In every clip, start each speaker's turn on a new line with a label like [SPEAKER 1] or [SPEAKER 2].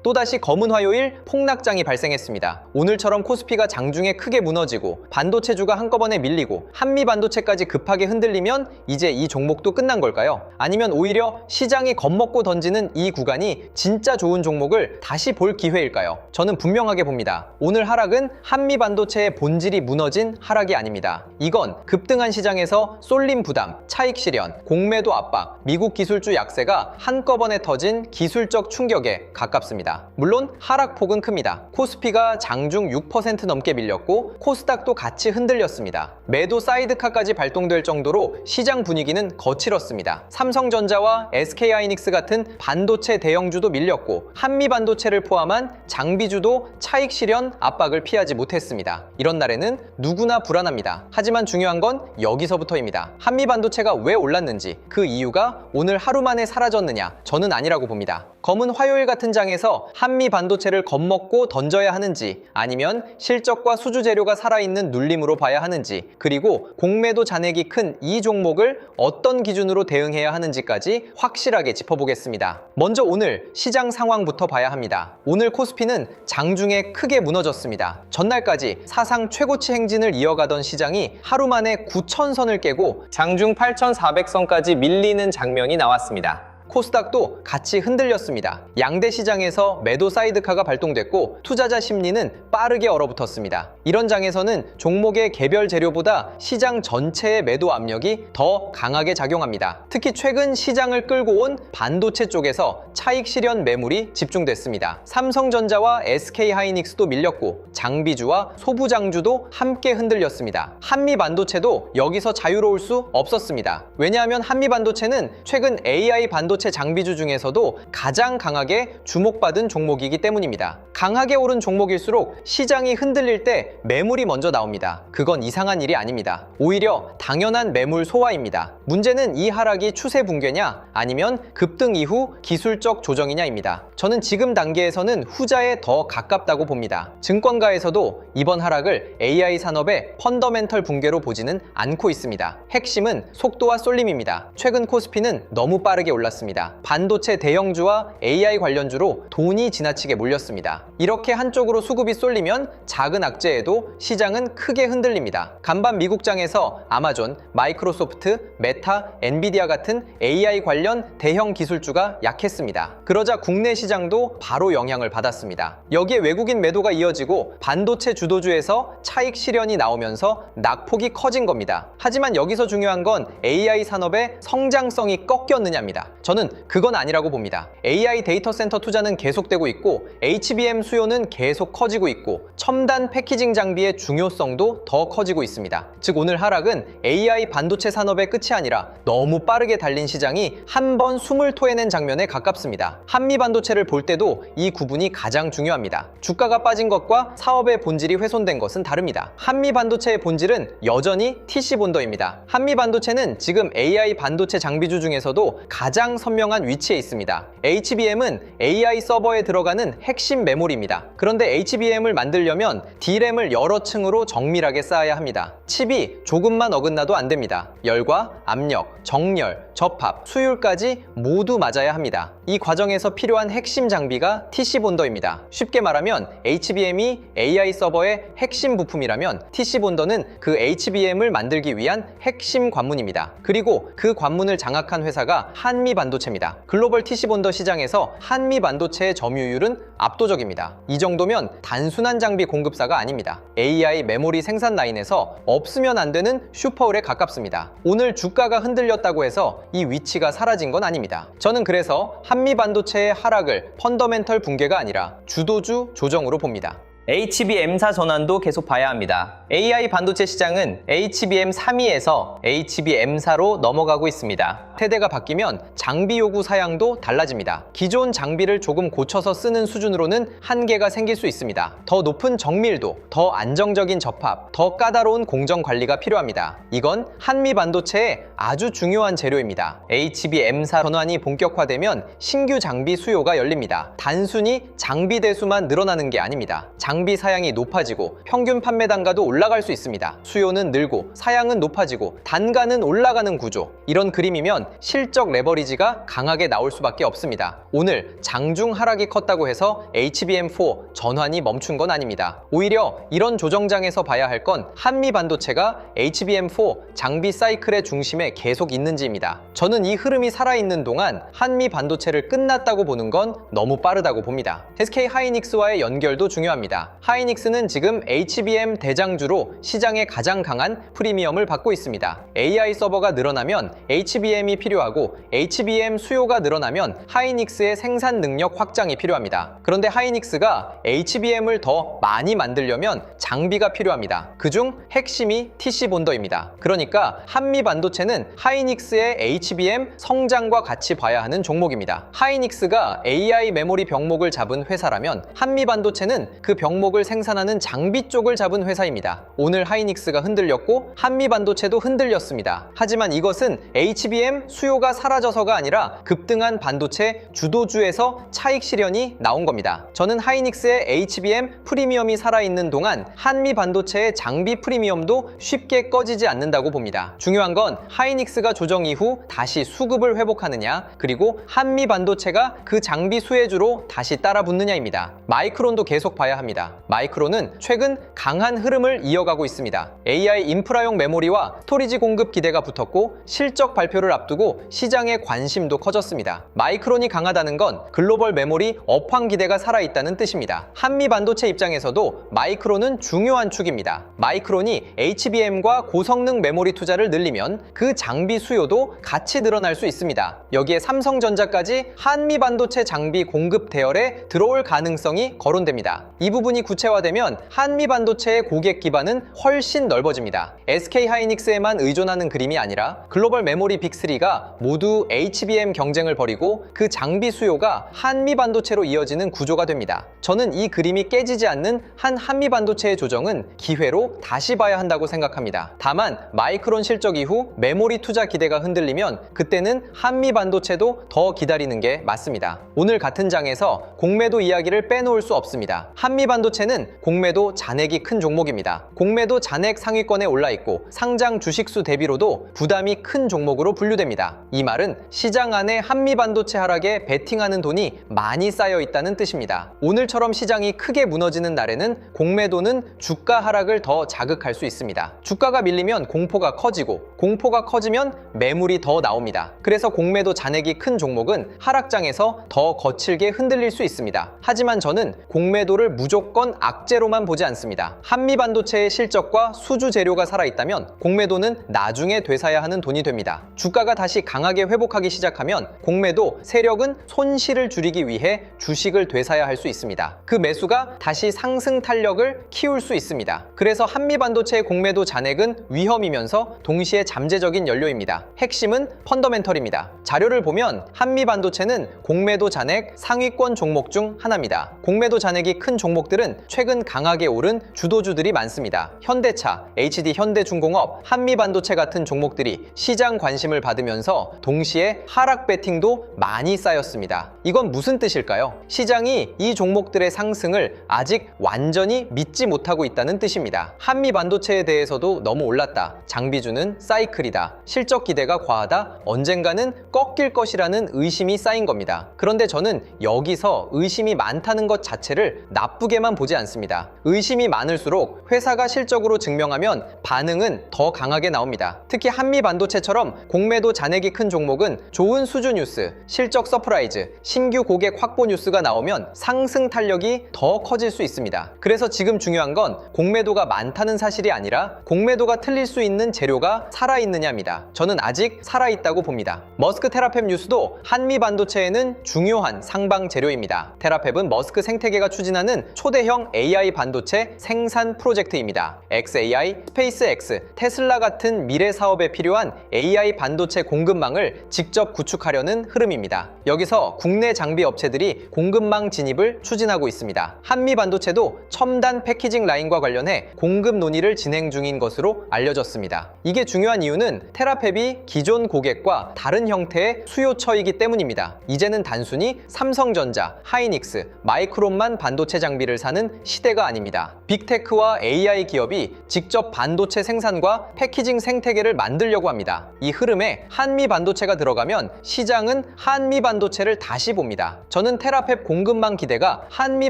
[SPEAKER 1] 또다시 검은 화요일 폭락장이 발생했습니다. 오늘처럼 코스피가 장중에 크게 무너지고 반도체주가 한꺼번에 밀리고 한미 반도체까지 급하게 흔들리면 이제 이 종목도 끝난 걸까요? 아니면 오히려 시장이 겁먹고 던지는 이 구간이 진짜 좋은 종목을 다시 볼 기회일까요? 저는 분명하게 봅니다. 오늘 하락은 한미 반도체의 본질이 무너진 하락이 아닙니다. 이건 급등한 시장에서 쏠림 부담, 차익 실현, 공매도 압박, 미국 기술주 약세가 한꺼번에 터진 기술적 충격에 가깝습니다. 물론 하락폭은 큽니다. 코스피가 장중 6% 넘게 밀렸고 코스닥도 같이 흔들렸습니다. 매도 사이드카까지 발동될 정도로 시장 분위기는 거칠었습니다. 삼성전자와 SK하이닉스 같은 반도체 대형주도 밀렸고 한미 반도체를 포함한 장비주도 차익 실현 압박을 피하지 못했습니다. 이런 날에는 누구나 불안합니다. 하지만 중요한 건 여기서부터입니다. 한미 반도체가 왜 올랐는지, 그 이유가 오늘 하루 만에 사라졌느냐? 저는 아니라고 봅니다. 검은 화요일 같은 장에서 한미 반도체를 겁먹고 던져야 하는지, 아니면 실적과 수주 재료가 살아있는 눌림으로 봐야 하는지, 그리고 공매도 잔액이 큰 이 종목을 어떤 기준으로 대응해야 하는지까지 확실하게 짚어보겠습니다. 먼저 오늘 시장 상황부터 봐야 합니다. 오늘 코스피는 장중에 크게 무너졌습니다. 전날까지 사상 최고치 행진을 이어가던 시장이 하루 만에 9,000선을 깨고 장중 8,400선까지 밀리는 장면이 나왔습니다. 코스닥도 같이 흔들렸습니다. 양대 시장에서 매도 사이드카가 발동됐고 투자자 심리는 빠르게 얼어붙었습니다. 이런 장에서는 종목의 개별 재료보다 시장 전체의 매도 압력이 더 강하게 작용합니다. 특히 최근 시장을 끌고 온 반도체 쪽에서 차익 실현 매물이 집중됐습니다. 삼성전자와 SK하이닉스도 밀렸고 장비주와 소부장주도 함께 흔들렸습니다. 한미 반도체도 여기서 자유로울 수 없었습니다. 왜냐하면 한미 반도체는 최근 AI 반도체 장비주 중에서도 가장 강하게 주목받은 종목이기 때문입니다. 강하게 오른 종목일수록 시장이 흔들릴 때 매물이 먼저 나옵니다. 그건 이상한 일이 아닙니다. 오히려 당연한 매물 소화입니다. 문제는 이 하락이 추세 붕괴냐 아니면 급등 이후 기술적 조정이냐입니다. 저는 지금 단계에서는 후자에 더 가깝다고 봅니다. 증권가에서도 이번 하락을 AI 산업의 펀더멘털 붕괴로 보지는 않고 있습니다. 핵심은 속도와 쏠림입니다. 최근 코스피는 너무 빠르게 올랐습니다. 반도체 대형주와 AI 관련주로 돈이 지나치게 몰렸습니다. 이렇게 한쪽으로 수급이 쏠리면 작은 악재에도 시장은 크게 흔들립니다. 간밤 미국장에서 아마존, 마이크로소프트, 메타, 엔비디아 같은 AI 관련 대형 기술주가 약했습니다. 그러자 국내 시장도 바로 영향을 받았습니다. 여기에 외국인 매도가 이어지고 반도체 주도주에서 차익 실현이 나오면서 낙폭이 커진 겁니다. 하지만 여기서 중요한 건 AI 산업의 성장성이 꺾였느냐입니다. 저는 그건 아니라고 봅니다. AI 데이터 센터 투자는 계속되고 있고 HBM 수요는 계속 커지고 있고 첨단 패키징 장비의 중요성도 더 커지고 있습니다. 즉 오늘 하락은 AI 반도체 산업의 끝이 아니라 너무 빠르게 달린 시장이 한 번 숨을 토해낸 장면에 가깝습니다. 한미 반도체를 볼 때도 이 구분이 가장 중요합니다. 주가가 빠진 것과 사업의 본질이 훼손된 것은 다릅니다. 한미 반도체의 본질은 여전히 TC 본더입니다. 한미 반도체는 지금 AI 반도체 장비주 중에서도 가장 선명한 위치에 있습니다. HBM은 AI 서버에 들어가는 핵심 메모리입니다. 그런데 HBM을 만들려면 D램을 여러 층으로 정밀하게 쌓아야 합니다. 칩이 조금만 어긋나도 안 됩니다. 열과 압력, 정렬, 접합, 수율까지 모두 맞아야 합니다. 이 과정에서 필요한 핵심 장비가 TC 본더입니다. 쉽게 말하면 HBM이 AI 서버의 핵심 부품이라면 TC 본더는 그 HBM을 만들기 위한 핵심 관문입니다. 그리고 그 관문을 장악한 회사가 한미 반도체입니다. 글로벌 TC 본더 시장에서 한미 반도체의 점유율은 압도적입니다. 이 정도면 단순한 장비 공급사가 아닙니다. AI 메모리 생산 라인에서 없으면 안 되는 슈퍼울에 가깝습니다. 오늘 주가가 흔들렸다고 해서 이 위치가 사라진 건 아닙니다. 저는 그래서 한미 반도체의 하락을 펀더멘털 붕괴가 아니라 주도주 조정으로 봅니다. HBM사 전환도 계속 봐야 합니다. AI 반도체 시장은 HBM 3위에서 HBM사로 넘어가고 있습니다. 세대가 바뀌면 장비 요구 사양도 달라집니다. 기존 장비를 조금 고쳐서 쓰는 수준으로는 한계가 생길 수 있습니다. 더 높은 정밀도, 더 안정적인 접합, 더 까다로운 공정 관리가 필요합니다. 이건 한미 반도체의 아주 중요한 재료입니다. HBM사 전환이 본격화되면 신규 장비 수요가 열립니다. 단순히 장비 대수만 늘어나는 게 아닙니다. 장비 사양이 높아지고 평균 판매 단가도 올라갈 수 있습니다. 수요는 늘고 사양은 높아지고 단가는 올라가는 구조. 이런 그림이면 실적 레버리지가 강하게 나올 수밖에 없습니다. 오늘 장중 하락이 컸다고 해서 HBM4 전환이 멈춘 건 아닙니다. 오히려 이런 조정장에서 봐야 할 건 한미 반도체가 HBM4 장비 사이클의 중심에 계속 있는지입니다. 저는 이 흐름이 살아있는 동안 한미 반도체를 끝났다고 보는 건 너무 빠르다고 봅니다. SK 하이닉스와의 연결도 중요합니다. 하이닉스는 지금 HBM 대장주로 시장에 가장 강한 프리미엄을 받고 있습니다. AI 서버가 늘어나면 HBM이 필요하고 HBM 수요가 늘어나면 하이닉스의 생산 능력 확장이 필요합니다. 그런데 하이닉스가 HBM을 더 많이 만들려면 장비가 필요합니다. 그중 핵심이 TC 본더입니다. 그러니까 한미 반도체는 하이닉스의 HBM 성장과 같이 봐야 하는 종목입니다. 하이닉스가 AI 메모리 병목을 잡은 회사라면 한미 반도체는 그 병목을 생산하는 장비 쪽을 잡은 회사입니다. 오늘 하이닉스가 흔들렸고 한미 반도체도 흔들렸습니다. 하지만 이것은 HBM 수요가 사라져서가 아니라 급등한 반도체 주도주에서 차익 실현이 나온 겁니다. 저는 하이닉스의 HBM 프리미엄이 살아있는 동안 한미 반도체의 장비 프리미엄도 쉽게 꺼지지 않는다고 봅니다. 중요한 건 하이닉스가 조정 이후 다시 수급을 회복하느냐, 그리고 한미 반도체가 그 장비 수혜주로 다시 따라붙느냐입니다. 마이크론도 계속 봐야 합니다. 마이크론은 최근 강한 흐름을 이어가고 있습니다. AI 인프라용 메모리와 스토리지 공급 기대가 붙었고 실적 발표를 앞두고 시장의 관심도 커졌습니다. 마이크론이 강하다는 건 글로벌 메모리 업황 기대가 살아있다는 뜻입니다. 한미 반도체 입장에서도 마이크론은 중요한 축입니다. 마이크론이 HBM과 고성능 메모리 투자를 늘리면 그 장비 수요도 같이 늘어날 수 있습니다. 여기에 삼성전자까지 한미 반도체 장비 공급 대열에 들어올 가능성이 거론됩니다. 이 부분이 구체화되면 한미 반도체의 고객 기반은 훨씬 넓어집니다. SK 하이닉스에만 의존하는 그림이 아니라 글로벌 메모리 빅3가 모두 HBM 경쟁을 벌이고 그 장비 수요가 한미 반도체로 이어지는 구조가 됩니다. 저는 이 그림이 깨지지 않는 한 한미 반도체의 조정은 기회로 다시 봐야 한다고 생각합니다. 다만 마이크론 실적 이후 메모리 투자 기대가 흔들리면 그때는 한미 반도체도 더 기다리는 게 맞습니다. 오늘 같은 장에서 공매도 이야기를 빼놓을 수 없습니다. 한미 반도체는 공매도 잔액이 큰 종목입니다. 공매도 잔액 상위권에 올라 있고 상장 주식수 대비로도 부담이 큰 종목으로 분류됩니다. 이 말은 시장 안에 한미 반도체 하락에 베팅하는 돈이 많이 쌓여 있다는 뜻입니다. 오늘처럼 시장이 크게 무너지는 날에는 공매도는 주가 하락을 더 자극할 수 있습니다. 주가가 밀리면 공포가 커지고 공포가 커지면 매물이 더 나옵니다. 그래서 공매도 잔액이 큰 종목은 하락장에서 더 거칠게 흔들릴 수 있습니다. 하지만 저는 공매도를 무조건 악재로만 보지 않습니다. 한미 반도체의 실적과 수주 재료가 살아있다면 공매도는 나중에 되사야 하는 돈이 됩니다. 주가가 다시 강하게 회복하기 시작하면 공매도 세력은 손실을 줄이기 위해 주식을 되사야 할 수 있습니다. 그 매수가 다시 상승 탄력을 키울 수 있습니다. 그래서 한미 반도체의 공매도 잔액은 위험이면서 동시에 잠재적인 연료입니다. 핵심은 펀더멘털입니다. 자료를 보면 한미 반도체는 공매도 잔액 상위권 종목 중 하나입니다. 공매도 잔액이 큰 종목들은 최근 강하게 오른 주도주들이 많습니다. 현대차, HD 현대중공업, 한미 반도체 같은 종목들이 시장 관심을 받으면서 동시에 하락 베팅도 많이 쌓였습니다. 이건 무슨 뜻일까요? 시장이 이 종목들의 상승을 아직 완전히 믿지 못하고 있다는 뜻입니다. 한미 반도체에 대해서도 너무 올랐다. 장비주는 사이클이다. 실적 기대가 과하다. 언젠가는 꺾일 것이라는 의심이 쌓인 겁니다. 그런데 저는 여기서 의심이 많다는 것 자체를 나쁘게만 보지 않습니다. 의심이 많을수록 회사가 실적으로 증명하면 반응은 더 강하게 나옵니다. 특히 한미 반도체처럼 공매도 잔액이 큰 종목은 좋은 수주 뉴스, 실적 서프라이즈, 신규 고객 확보 뉴스가 나오면 상승 탄력이 더 커질 수 있습니다. 그래서 지금 중요한 건 공매도가 많다는 사실이 아니라 공매도가 틀릴 수 있는 재료가 살아있느냐입니다. 저는 아직 살아있다고 봅니다. 머스크 테라펩 뉴스도 한미 반도체에는 중요한 상방 재료입니다. 테라펩은 머스크 생태계가 추진하는 초대형 AI 반도체 생산 프로젝트입니다. XAI, 스페이스X, 테슬라 같은 미래 사업에 필요한 AI 반도체 공급망을 직접 구축하려는 흐름입니다. 여기서 국내 장비 업체들이 공급망 진입을 추진하고 있습니다. 한미 반도체도 첨단 패키징 라인과 관련해 공급 논의를 진행 중인 것으로 알려졌습니다. 이게 중요한 이유는 테라펩이 기존 고객과 다른 형태의 수요처이기 때문입니다. 이제는 단순히 삼성전자, 하이닉스, 마이크론만 반도체 장비를 사는 시대가 아닙니다. 빅테크와 AI 기업이 직접 반도체 생산과 패키징 생태계를 만들려고 합니다. 이 흐름에 한미 반도체가 들어가면 시장은 한미 반도체를 다시 봅니다. 저는 테라팹 공급망 기대가 한미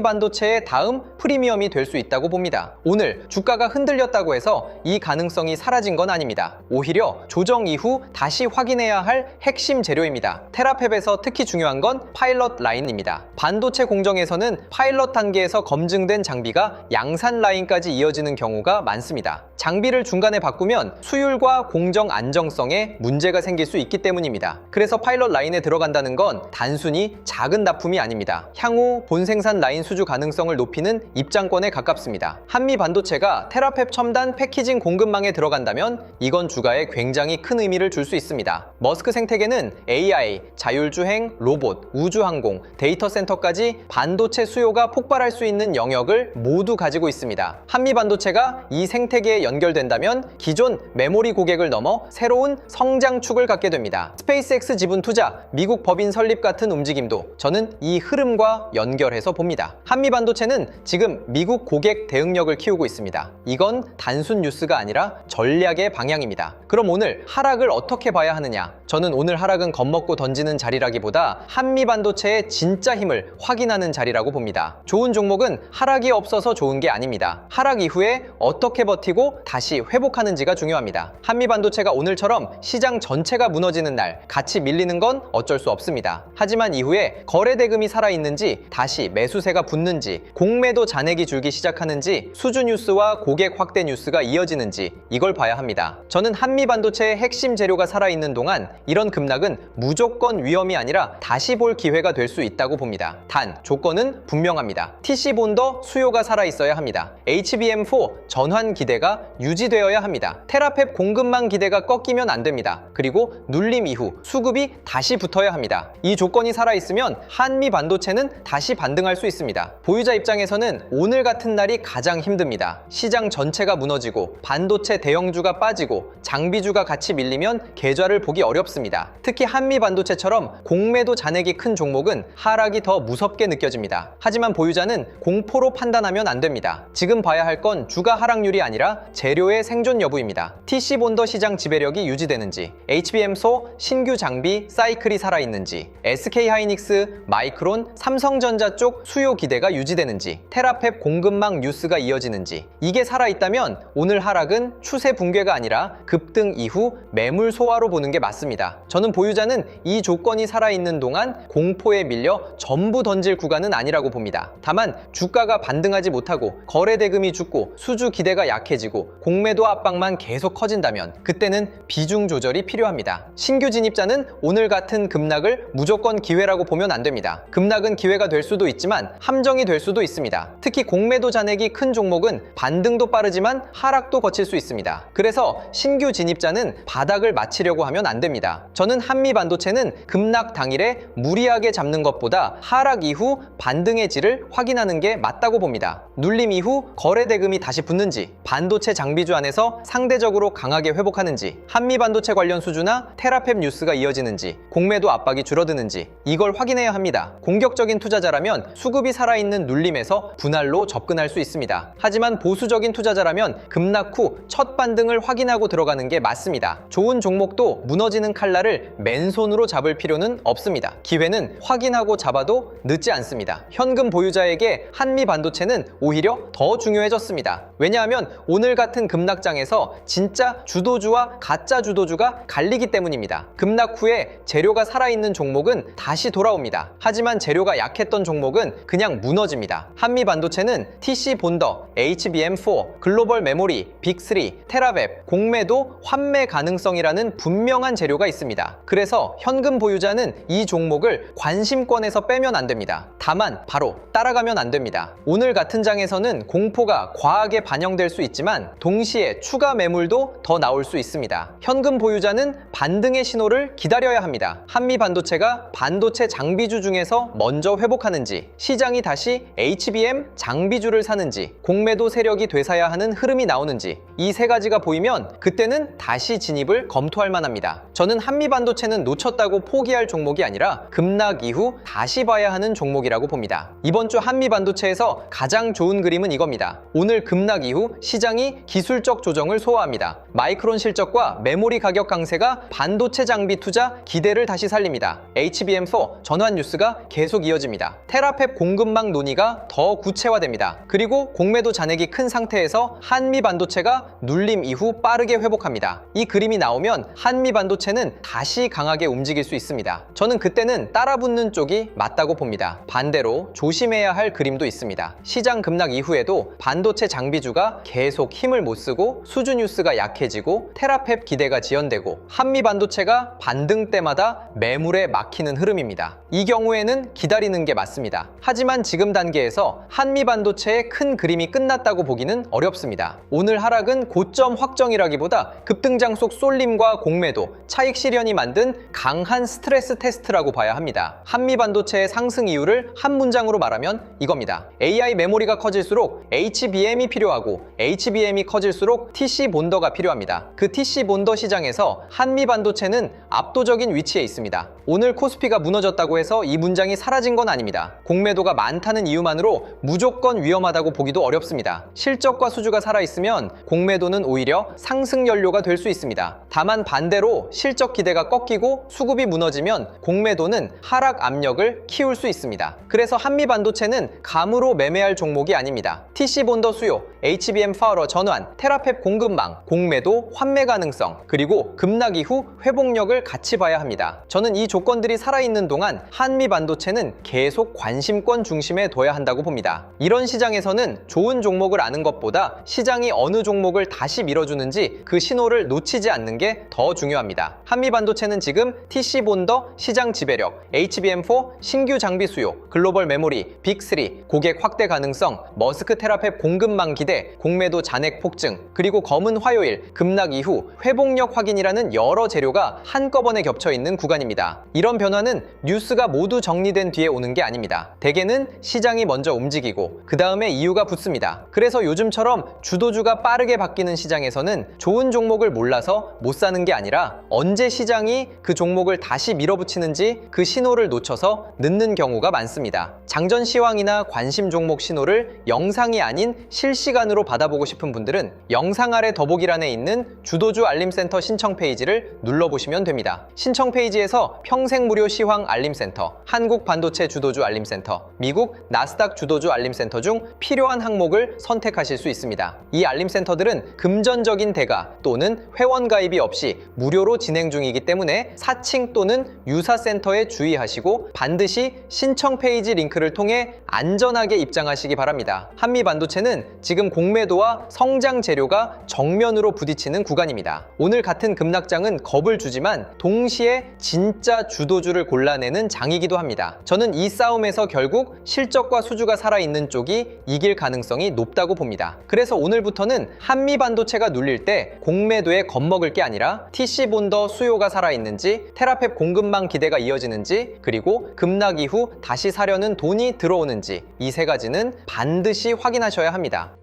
[SPEAKER 1] 반도체의 다음 프리미엄이 될 수 있다고 봅니다. 오늘 주가가 흔들렸다고 해서 이 가능성이 사라진 건 아닙니다. 오히려 조정 이후 다시 확인해야 할 핵심 재료입니다. 테라팹에서 특히 중요한 건 파일럿 라인입니다. 반도체 공정에서는 파일럿 단계에서 검증된 장비가 양산 라인까지 이어지는 경우가 많습니다. 장비를 중간에 바꾸면 수율과 공정 안정성에 문제가 생길 수 있기 때문입니다. 그래서 파일럿 라인에 들어간다는 건 단순히 작은 납품이 아닙니다. 향후 본생산 라인 수주 가능성을 높이는 입장권에 가깝습니다. 한미 반도체가 테라팹 첨단 패키징 공급망에 들어간다면 이건 주가에 굉장히 큰 의미를 줄 수 있습니다. 머스크 생태계는 AI, 자율주행, 로봇, 우주항공, 데이터 센터까지 반도체 수요가 폭발할 수 있는 영역을 모두 가지고 있습니다. 한미 반도체가 이 생태계에 연결된다면 기존 메모리 고객을 넘어 새로운 성장축을 갖게 됩니다. 스페이스X 지분 투자, 미국 법인 설립 같은 움직임도 저는 이 흐름과 연결해서 봅니다. 한미 반도체는 지금 미국 고객 대응력을 키우고 있습니다. 이건 단순 뉴스가 아니라 전략의 방향입니다. 그럼 오늘 하락을 어떻게 봐야 하느냐? 저는 오늘 하락은 겁먹고 던지는 자리라기보다 한미 반도체의 진짜 힘을 확인하는 자리라고 봅니다. 좋은 종목은 하락이 없어서 좋은 게 아닙니다. 하락 이후에 어떻게 버티고 다시 회복하는지가 중요합니다. 한미 반도체가 오늘처럼 시장 전체가 무너지는 날 같이 밀리는 건 어쩔 수 없습니다. 하지만 이후에 거래 대금이 살아있는지, 다시 매수세가 붙는지, 공매도 잔액이 줄기 시작하는지, 수주 뉴스와 고객 확대 뉴스가 이어지는지 이걸 봐야 합니다. 저는 한미 반도체의 핵심 재료가 살아있는 동안 이런 급락은 무조건 위험이 아니라 다시 볼 기회가 될 수 있다고 봅니다. 단, 조건은 분명합니다. TC 본더 수요가 살아있어야 합니다. HBM4 전환 기대가 유지되어야 합니다. 테라팹 공급망 기대가 꺾이면 안 됩니다. 그리고 눌림 이후 수급이 다시 붙어야 합니다. 이 조건이 살아있으면 한미 반도체는 다시 반등할 수 있습니다. 보유자 입장에서는 오늘 같은 날이 가장 힘듭니다. 시장 전체가 무너지고 반도체 대형주가 빠지고 장비주가 같이 밀리면 계좌를 보기 어렵습니다. 특히 한미 반도체처럼 공매도 잔액이 큰 종목은 하락이 더 무섭게 느껴집니다. 하지만 보유자는 공포로 판단하면 안 됩니다. 지금 봐야 할 건 주가 하락률이 아니라 재료의 생존 여부입니다. TC 본더 시장 지배력이 유지되는지, HBM4 신규 장비 사이클이 살아있는지, SK 하이닉스, 마이크론, 삼성전자 쪽 수요 기대가 유지되는지, 테라팹 공급망 뉴스가 이어지는지, 이게 살아있다면 오늘 하락은 추세 붕괴가 아니라 급등 이후 매물 소화로 보는 게 맞습니다. 저는 보유자는 이 조건이 살아있는 동안 공포에 밀려 전부 던질 구간은 아니라고 봅니다. 다만 주가가 반등하지 못하고 거래 대금이 죽고 수주 기대가 약해지고 공매도 압박만 계속 커진다면 그때는 비중 조절이 필요합니다. 신규 진입자는 오늘 같은 급락을 무조건 기회라고 보면 안 됩니다. 급락은 기회가 될 수도 있지만 함정이 될 수도 있습니다. 특히 공매도 잔액이 큰 종목은 반등도 빠르지만 하락도 거칠 수 있습니다. 그래서 신규 진입자는 바닥을 맞추려고 하면 안 됩니다. 저는 한미 반도체는 급락 당일에 무리하게 잡는 것보다 하락 이후 반등의 질을 확인하는 게 맞다고 봅니다. 눌림 이후 거래 대금이 다시 붙는지, 반도체 장비주 안에서 상대적으로 강하게 회복하는지, 한미 반도체 관련 수주나 테라팹 뉴스가 이어지는지, 공매도 압박이 줄어드는지 이걸 확인해야 합니다. 공격적인 투자자라면 수급이 살아있는 눌림에서 분할로 접근할 수 있습니다. 하지만 보수적인 투자자라면 급락 후 첫 반등을 확인하고 들어가는 게 맞습니다. 좋은 종목도 무너지는 칼날을 맨손으로 잡을 필요는 없습니다. 기회는 확인하고 잡아도 늦지 않습니다. 현금 보유자에게 한미 반도체는 오히려 더 중요해졌습니다. 왜냐하면 오늘 같은 급락장에서 진짜 주도주와 가짜 주도주가 갈리기 때문입니다. 급락 후에 재료가 살아있는 종목은 다시 돌아옵니다. 하지만 재료가 약했던 종목은 그냥 무너집니다. 한미 반도체는 TC 본더, HBM4, 글로벌 메모리, 빅3, 테라팹, 공매도, 환매 가능성이라는 분명한 재료가 있습니다. 그래서 현금 보유자는 이 종목을 관심권에서 빼면 안 됩니다. 다만 바로 따라가면 안 됩니다. 오늘 같은 장에서는 공포가 과하게 반영될 수 있지만 동시에 추가 매물도 더 나올 수 있습니다. 현금 보유자는 반등의 신호를 기다려야 합니다. 한미 반도체가 반도체 장비주 중에서 먼저 회복하는지, 시장이 다시 HBM 장비주를 사는지, 공매도 세력이 되사야 하는 흐름이 나오는지 이 세 가지가 보이면 그때는 다시 진입을 검토할 만합니다. 저는 한미 반도체는 놓쳤다고 포기할 종목이 아니라 급락 이후 다시 봐야 하는 종목이라고 봅니다. 이번 주 한미 반도체 반도체에서 가장 좋은 그림은 이겁니다. 오늘 급락 이후 시장이 기술적 조정을 소화합니다. 마이크론 실적과 메모리 가격 강세가 반도체 장비 투자 기대를 다시 살립니다. HBM4 전환 뉴스가 계속 이어집니다. 테라팹 공급망 논의가 더 구체화됩니다. 그리고 공매도 잔액이 큰 상태에서 한미 반도체가 눌림 이후 빠르게 회복합니다. 이 그림이 나오면 한미 반도체는 다시 강하게 움직일 수 있습니다. 저는 그때는 따라붙는 쪽이 맞다고 봅니다. 반대로 조심해야 할 그림도 있습니다. 시장 급락 이후에도 반도체 장비주가 계속 힘을 못 쓰고 수주 뉴스가 약해지고 테라팹 기대가 지연되고 한미 반도체가 반등 때마다 매물에 막히는 흐름입니다. 이 경우에는 기다리는 게 맞습니다. 하지만 지금 단계에서 한미 반도체의 큰 그림이 끝났다고 보기는 어렵습니다. 오늘 하락은 고점 확정이라기보다 급등장 속 쏠림과 공매도, 차익 실현이 만든 강한 스트레스 테스트라고 봐야 합니다. 한미 반도체의 상승 이유를 한 문장으로 말하면 이겁니다. AI 메모리가 커질수록 HBM이 필요하고 HBM이 커질수록 TC 본더가 필요합니다. 그 TC 본더 시장에서 한미 반도체는 압도적인 위치에 있습니다. 오늘 코스피가 무너졌다고 해서 이 문장이 사라진 건 아닙니다. 공매도가 많다는 이유만으로 무조건 위험하다고 보기도 어렵습니다. 실적과 수주가 살아있으면 공매도는 오히려 상승 연료가 될 수 있습니다. 다만 반대로 실적 기대가 꺾이고 수급이 무너지면 공매도는 하락 압력을 키울 수 있습니다. 그래서 한미 반도체는 감으로 매매할 종목이 아닙니다. TC 본더 수요, HBM 파워러 전환, 테라팹 공급망, 공매도, 환매 가능성, 그리고 급락 이후 회복력을 같이 봐야 합니다. 저는 이 조건들이 살아있는 동안 한미 반도체는 계속 관심권 중심에 둬야 한다고 봅니다. 이런 시장에서는 좋은 종목을 아는 것보다 시장이 어느 종목을 다시 밀어주는지 그 신호를 놓치지 않는 게 더 중요합니다. 한미 반도체는 지금 TC 본더 시장 지배력, HBM4 신규 장비 수요, 글로벌 메모리, 빅3 고객 확대 가능성, 머스크 테라팹 공급망 기대, 공매도 잔액 폭증, 그리고 검은 화요일 급락 이후 회복력 확인이라는 여러 재료가 한꺼번에 겹쳐 있는 구간입니다. 이런 변화는 뉴스가 모두 정리된 뒤에 오는 게 아닙니다. 대개는 시장이 먼저 움직이고 그 다음에 이유가 붙습니다. 그래서 요즘처럼 주도주가 빠르게 바뀌는 시장에서는 좋은 종목을 몰라서 못 사는 게 아니라 언제 시장이 그 종목을 다시 밀어붙이는지 그 신호를 놓쳐서 늦는 경우가 많습니다. 장전 시황이나 관심 종목 신호를 영상이 아닌 실시간으로 받아보고 싶은 분들은 영상 아래 더보기란에 있는 주도주 알림센터 신청 페이지를 눌러보시면 됩니다. 신청 페이지에서 평생 무료 시황 알림센터, 한국 반도체 주도주 알림센터, 미국 나스닥 주도주 알림센터 중 필요한 항목을 선택하실 수 있습니다. 이 알림센터들은 금전적인 대가 또는 회원 가입이 없이 무료로 진행 중이기 때문에 사칭 또는 유사센터에 주의하시고 반드시 신청 페이지 링크를 통해 안전하게 입장하시기 바랍니다. 한미 반도체는 지금 공매도와 성장 재료가 정면으로 부딪히는 구간입니다. 오늘 같은 급락장은 겁을 주지만 동시에 진짜 주도주를 골라내는 장이기도 합니다. 저는 이 싸움에서 결국 실적과 수주가 살아있는 쪽이 이길 가능성이 높다고 봅니다. 그래서 오늘부터는 한미 반도체가 눌릴 때 공매도에 겁먹을 게 아니라 TC 본더 수요가 살아있는지, 테라팹 공급망 기대가 이어지는지, 그리고 급락 이후 다시 사려는 돈이 들어오는지 이 세 가지는 반드시 확인하셔야 합니다.